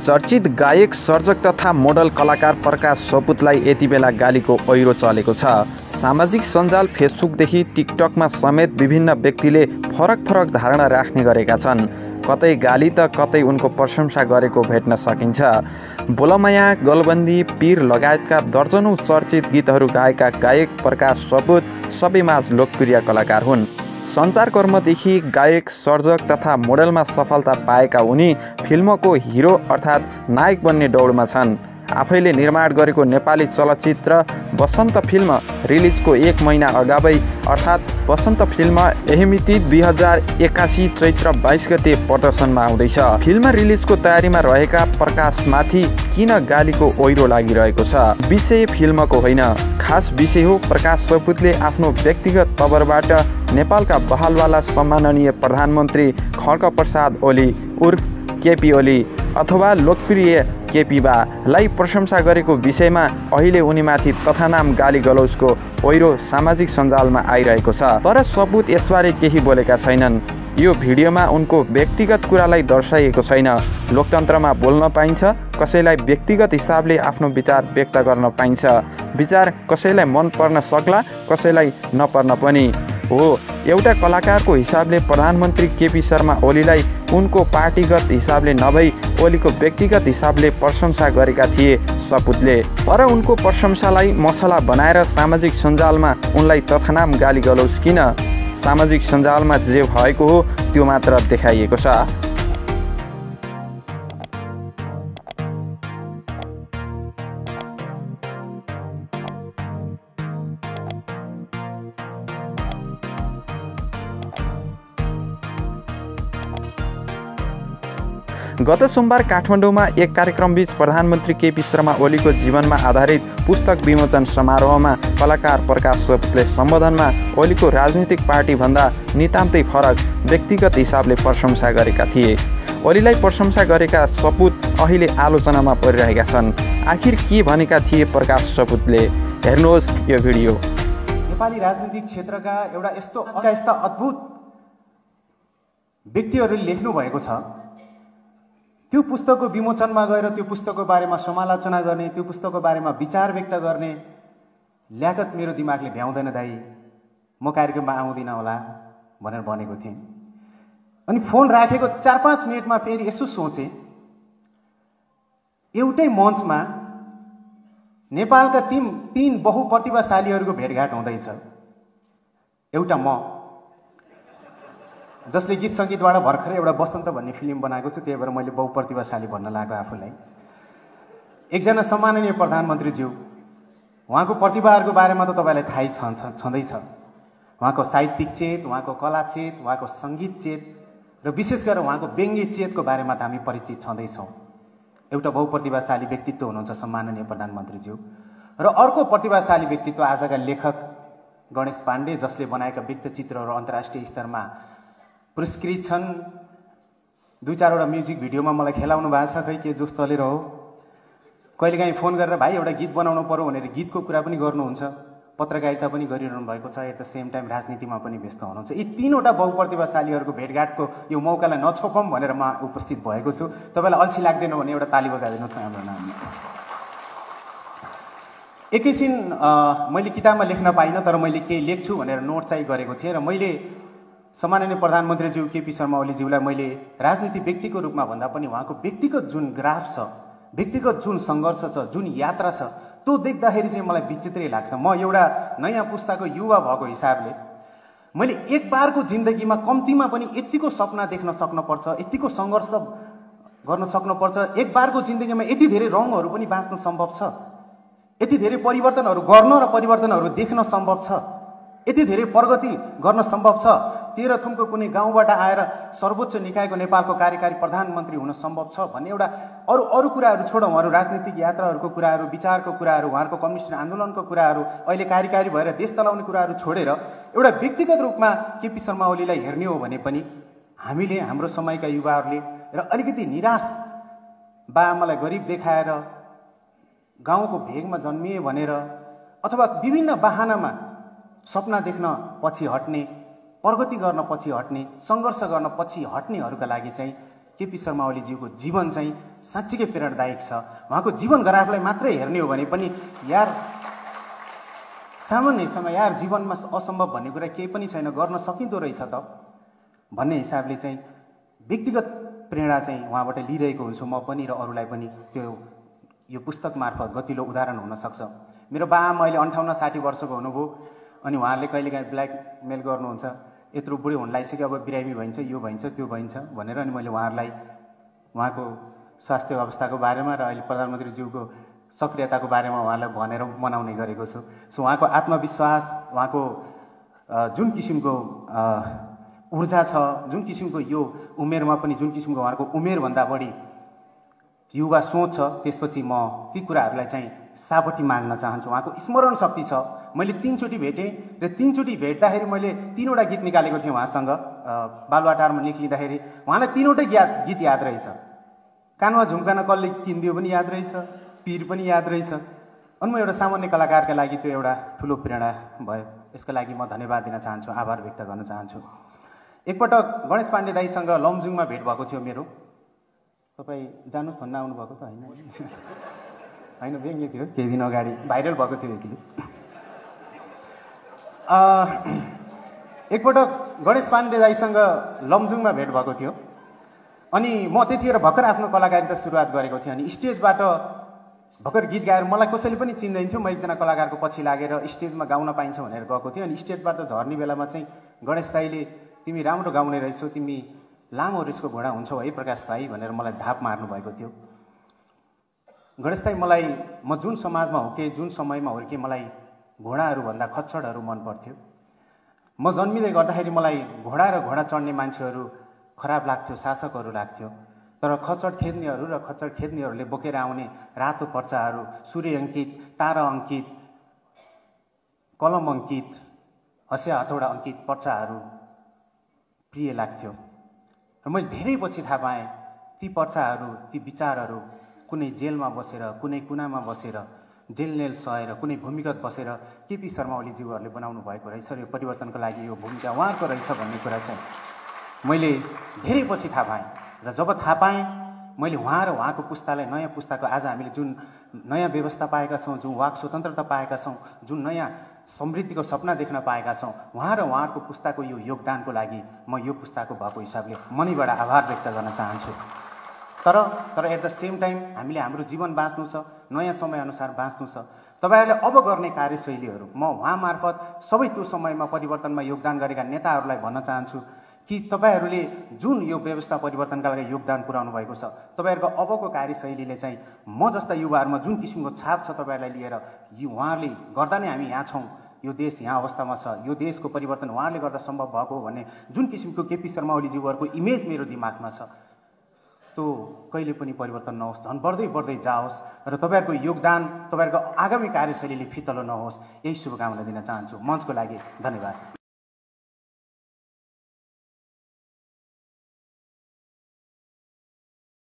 चर्चित गायक सर्जक तथा मोडल कलाकार प्रकाश सपुतलाई यति बेला गालीको ओहिरो चलेको छ। सामाजिक सञ्जाल फेसबुकदेखि टिकटकमा समेत विभिन्न व्यक्तिले फरक धारणा राख्ने गरेका छन्। कतै गाली त कतै उनको प्रशंसा गरेको भेट्न सकिन्छ। बोलमाया, गलबन्दी, पीर लगायतका दर्जनौं चर्चित गीतहरू गाएका गायक प्रकाश सपुत सबैमाझ लोकप्रिय कलाकार हुन्। सञ्चारकर्मदेखि गायक, सर्जक तथा मोडलमा सफलता पाएका उनी फिल्मको हिरो अर्थात् नायक बन्ने दौडमा छन्। आफैले निर्माण गरेको नेपाली चलचित्र बसन्त फिल्म रिलिजको 1 महिना अगावै अर्थात् बसन्त फिल्म यही मिति 2081 चैत्र 22 गते प्रदर्शनमा आउँदैछ। फिल्म रिलिजको तयारीमा रहेका प्रकाशमाथि किन गालीको ओहिरो लागिरहेको छ? विषय फिल्मको होइन, खास विषय हो प्रकाश सपुतले आफ्नो व्यक्तिगत तवरबाट नेपालका बहालवाला सम्माननीय प्रधानमन्त्री खड्गप्रसाद ओली उर्फ केपी ओली अथवा लोकप्रिय केपी बालाई प्रशंसा गरेको विषयमा अहिले उनीमाथि तथानाम गाली गलौजको ओहिरो सामाजिक सञ्जालमा आइरहेको छ। तर सपुत यसबारे केही बोलेका छैनन्। यो भिडियोमा उनको व्यक्तिगत कुरालाई दर्शाइएको छैन। लोकतन्त्रमा बोल्न पाइन्छ, कसैलाई व्यक्तिगत हिसाबले आफ्नो विचार व्यक्त गर्न पाइन्छ। विचार कसैलाई मन पर्न सक्ला, कसैलाई नपर्न पनि हो। एउटा कलाकारको हिसाबले प्रधानमन्त्री केपी शर्मा ओलीलाई उनको पार्टीगत हिसाबले नभई ओलीको व्यक्तिगत हिसाबले प्रशंसा गरेका थिए सपुतले। तर उनको प्रशंसालाई मसला बनाएर सामाजिक सञ्जालमा उनलाई तथानाम गाली गलौज किन? सामाजिक सञ्जालमा जे भएको हो त्यो मात्र देखाइएको छ। गत सोमबार काठमाडौँमा एक कार्यक्रमबीच प्रधानमन्त्री केपी शर्मा ओलीको जीवनमा आधारित पुस्तक विमोचन समारोहमा कलाकार प्रकाश सपुतले सम्बोधनमा ओलीको राजनीतिक पार्टीभन्दा नितान्तै फरक व्यक्तिगत हिसाबले प्रशंसा गरेका थिए। ओलीलाई प्रशंसा गरेका सपुत अहिले आलोचनामा परिरहेका छन्। आखिर के भनेका थिए प्रकाश सपुतले? हेर्नुहोस् यो भिडियो। नेपाली राजनीतिक क्षेत्रका एउटा यस्ता अद्भुत व्यक्तिहरूले लेख्नु भएको छ। त्यो पुस्तकको विमोचनमा गएर त्यो पुस्तकको बारेमा समालोचना गर्ने, त्यो पुस्तकको बारेमा विचार व्यक्त गर्ने ल्याकत मेरो दिमागले भ्याउँदैन दाइ, म कार्यक्रममा आउँदिन होला भनेर भनेको थिएँ। अनि फोन राखेको 4-5 मिनटमा फेरि यसो सोचेँ, एउटै मञ्चमा नेपालका तीन बहुप्रतिभाशालीहरूको भेटघाट हुँदैछ। एउटा म जसले गीत सङ्गीतबाट भर्खरै एउटा बसन्त भन्ने फिल्म बनाएको छु, त्यही भएर मैले बहुप्रतिभाशाली भन्न लाग्यो आफूलाई। एकजना सम्माननीय प्रधानमन्त्रीज्यू, उहाँको प्रतिभाहरूको बारेमा त तपाईँलाई थाहै छँदैछ। उहाँको साहित्यिक चेत, उहाँको कला चेत, उहाँको सङ्गीत चेत र विशेष गरेर उहाँको व्यङ्ग्य चेतको बारेमा त हामी परिचित छँदैछौँ। एउटा बहुप्रतिभाशाली व्यक्तित्व हुनुहुन्छ सम्माननीय प्रधानमन्त्रीज्यू। र अर्को प्रतिभाशाली व्यक्तित्व आजका लेखक गणेश पाण्डे, जसले बनाएका व्यक्तिचित्रहरू अन्तर्राष्ट्रिय स्तरमा पुरस्कृत छन्। 2-4वटा म्युजिक भिडियोमा मलाई खेलाउनु भएको छ, खै के जोस चलेर हो। कहिलेकाहीँ फोन गरेर भाइ एउटा गीत बनाउनु पर्यो भनेर गीतको कुरा पनि गर्नुहुन्छ। पत्रकारिता पनि गरिरहनु भएको छ, एट द सेम टाइम राजनीतिमा पनि व्यस्त हुनुहुन्छ। यी 3वटा बहुप्रतिभाशालीहरूको भेटघाटको यो मौकालाई नछोपौँ भनेर म उपस्थित भएको छु। तपाईँलाई अल्छी लाग्दैन भने एउटा ताली बजाइदिनुहोस् न हाम्रो नाममा। एकैछिन मैले किताबमा लेख्न पाइनँ, तर मैले केही लेख्छु भनेर नोट चाहिँ गरेको थिएँ। र मैले सम्माननीय प्रधानमन्त्रीज्यू केपी शर्मा ओलीज्यूलाई मैले राजनीति व्यक्तिको रूपमा भन्दा पनि उहाँको व्यक्तिगत जुन ग्राफ छ, व्यक्तिगत जुन सङ्घर्ष छ, जुन यात्रा छ, त्यो देख्दाखेरि चाहिँ मलाई विचित्रै लाग्छ। म एउटा नयाँ पुस्ताको युवा भएको हिसाबले मैले एक बारको जिन्दगीमा कम्तीमा पनि यतिको सपना देख्न सक्नुपर्छ, यतिको सङ्घर्ष गर्न सक्नुपर्छ। एक बारको जिन्दगीमा यति धेरै रङहरू पनि बाँच्न सम्भव छ, यति धेरै परिवर्तनहरू गर्न र परिवर्तनहरू देख्न सम्भव छ, यति धेरै प्रगति गर्न सम्भव छ। तेह्रथुमको कुनै गाउँबाट आएर सर्वोच्च निकायको नेपालको कार्यकारी प्रधानमन्त्री हुन सम्भव छ भन्ने एउटा अरू कुराहरू छोडौँ, अरू राजनीतिक यात्राहरूको कुराहरू, विचारको कुराहरू, उहाँहरूको कम्युनिस्ट आन्दोलनको कुराहरू, अहिले कार्यकारी भएर देश चलाउने कुराहरू छोडेर एउटा व्यक्तिगत रूपमा केपी शर्मा ओलीलाई हेर्ने हो भने पनि हामीले, हाम्रो समयका युवाहरूले र अलिकति निराश बाआमालाई गरिब देखाएर गाउँको भेगमा जन्मिए भनेर अथवा विभिन्न बहानामा सपना देख्न पछि हट्ने, प्रगति गर्न पछि हट्ने, सङ्घर्ष गर्न पछि हट्नेहरूका लागि चाहिँ केपी शर्मा ओलीज्यूको जीवन चाहिँ साँच्चीकै प्रेरणादायक छ। उहाँको जीवन ग्राफलाई मात्रै हेर्ने हो भने पनि यार सामान्य समय यार जीवनमा असम्भव भन्ने कुरा केही पनि छैन, गर्न सकिँदो रहेछ त भन्ने हिसाबले चाहिँ व्यक्तिगत प्रेरणा चाहिँ उहाँबाट लिइरहेको हुन्छु म पनि र अरूलाई पनि। त्यो यो पुस्तक मार्फत गतिलो उदाहरण हुन सक्छ। मेरो बाआमा अहिले 58-60 वर्षको हुनुभयो अनि उहाँहरूले कहिलेकाहीँ ब्ल्याकमेल गर्नुहुन्छ, यत्रो बुढी हुन लागिसक्यो, अब बिरामी भइन्छ, यो भइन्छ, त्यो भइन्छ भनेर। अनि मैले उहाँहरूलाई उहाँको स्वास्थ्य अवस्थाको बारेमा र अहिले प्रधानमन्त्रीज्यूको सक्रियताको बारेमा उहाँलाई भनेर मनाउने गरेको छु। सो उहाँको आत्मविश्वास, उहाँको जुन किसिमको ऊर्जा छ, जुन किसिमको यो उमेरमा पनि जुन किसिमको उहाँको उमेरभन्दा बढी युवा सोच छ, त्यसपछि म ती कुराहरूलाई चाहिँ सापट्टि माग्न चाहन्छु। उहाँको स्मरण शक्ति छ। मैले 3 चोटि भेटेँ र 3 चोटि भेट्दाखेरि मैले 3वटा गीत निकालेको थिएँ उहाँसँग बालुवाटारमा लेख लिँदाखेरि। उहाँलाई 3वटै गीत याद रहेछ। कानमा झुम्का न कसले किनिदियो पनि याद रहेछ, पीर पनि याद रहेछ। अनि म एउटा सामान्य कलाकारका लागि त्यो एउटा ठुलो प्रेरणा भयो। यसका लागि म धन्यवाद दिन चाहन्छु, आभार व्यक्त गर्न चाहन्छु। एकपटक गणेश पाण्डे दाईसँग लमजुङमा भेट भएको थियो मेरो। तपाईँ जानुहोस् भन्न आउनुभएको त होइन? होइन, व्यङ्ग्य थियो। केही दिन अगाडि भाइरल भएको थियो यो क्लिप। एकपटक गणेश पाण्डे दाईसँग लमजुङमा भेट भएको थियो अनि म त्यतिखेर भर्खर आफ्नो कलाकारिता सुरुवात गरेको थिएँ। अनि स्टेजबाट भर्खर गीत गाएर मलाई कसैले पनि चिन्दैन थियो। म एकजना कलाकारको पछि लागेर स्टेजमा गाउन पाइन्छ भनेर गएको थिएँ। अनि स्टेजबाट झर्ने बेलामा चाहिँ गणेश दाईले तिमी राम्रो गाउने रहेछौ, तिमी लामो रिसको घोडा हुन्छौ है प्रकाश भाइ भनेर मलाई धाप मार्नु भएको थियो। गणेश दाई मलाई म जुन समाजमा हुर्केँ, जुन समयमा हुर्केँ, मलाई घोडाहरूभन्दा खच्चडहरू मन पर्थ्यो। म जन्मिँदै गर्दाखेरि मलाई घोडा र घोडा चढ्ने मान्छेहरू खराब लाग्थ्यो, शासकहरू लाग्थ्यो। तर खच्चड खेद्नेहरू र खच्चड खेद्नेहरूले बोकेर आउने रातो पर्चाहरू, सूर्य अङ्कित, तारा अङ्कित, कलम अङ्कित, हँसिया हथौडा अङ्कित पर्चाहरू प्रिय लाग्थ्यो। र मैले धेरै पछि थाहा पाएँ ती पर्चाहरू, ती विचारहरू कुनै जेलमा बसेर, कुनै कुनामा बसेर, जेलनेल सहेर, कुनै भूमिगत बसेर केपी शर्मा ओलीज्यूहरूले बनाउनु भएको रहेछ र यो परिवर्तनको लागि यो भूमिका उहाँको रहेछ भन्ने कुरा चाहिँ मैले धेरै पछि थाहा पाएँ। र जब थाहा पाएँ मैले उहाँ र उहाँको पुस्तालाई, नयाँ पुस्ताको आज हामीले जुन नयाँ व्यवस्था पाएका छौँ, जुन वाक स्वतन्त्रता पाएका छौँ, जुन नयाँ समृद्धिको सपना देख्न पाएका छौँ, उहाँ र उहाँहरूको पुस्ताको यो योगदानको लागि म यो पुस्ताको भएको हिसाबले मनैबाट आभार व्यक्त गर्न चाहन्छु। तर एट द सेम टाइम हामीले हाम्रो जीवन बाँच्नु छ, नयाँ समयअनुसार बाँच्नु छ। तपाईँहरूले अब गर्ने कार्यशैलीहरू म उहाँ मार्फत सबै त्यो समयमा परिवर्तनमा योगदान गरेका नेताहरूलाई भन्न चाहन्छु कि तपाईँहरूले जुन यो व्यवस्था परिवर्तनका लागि योगदान पुर्याउनु भएको छ, तपाईँहरूको अबको कार्यशैलीले चाहिँ म जस्ता युवाहरूमा जुन किसिमको छाप छ तपाईँहरूलाई लिएर, यो उहाँहरूले गर्दा नै हामी यहाँ छौँ, यो देश यहाँ अवस्थामा छ, यो देशको परिवर्तन उहाँले गर्दा सम्भव भएको हो भन्ने जुन किसिमको केपी शर्मा ओलीज्यूहरूको इमेज मेरो दिमागमा छ, त्यो कहिले पनि परिवर्तन नहोस्, झन् बढ्दै बढ्दै जाओस् र तपाईँहरूको योगदान, तपाईँहरूको आगामी कार्यशैलीले फितलो नहोस्, यही शुभकामना दिन चाहन्छु। मञ्चको लागि धन्यवाद।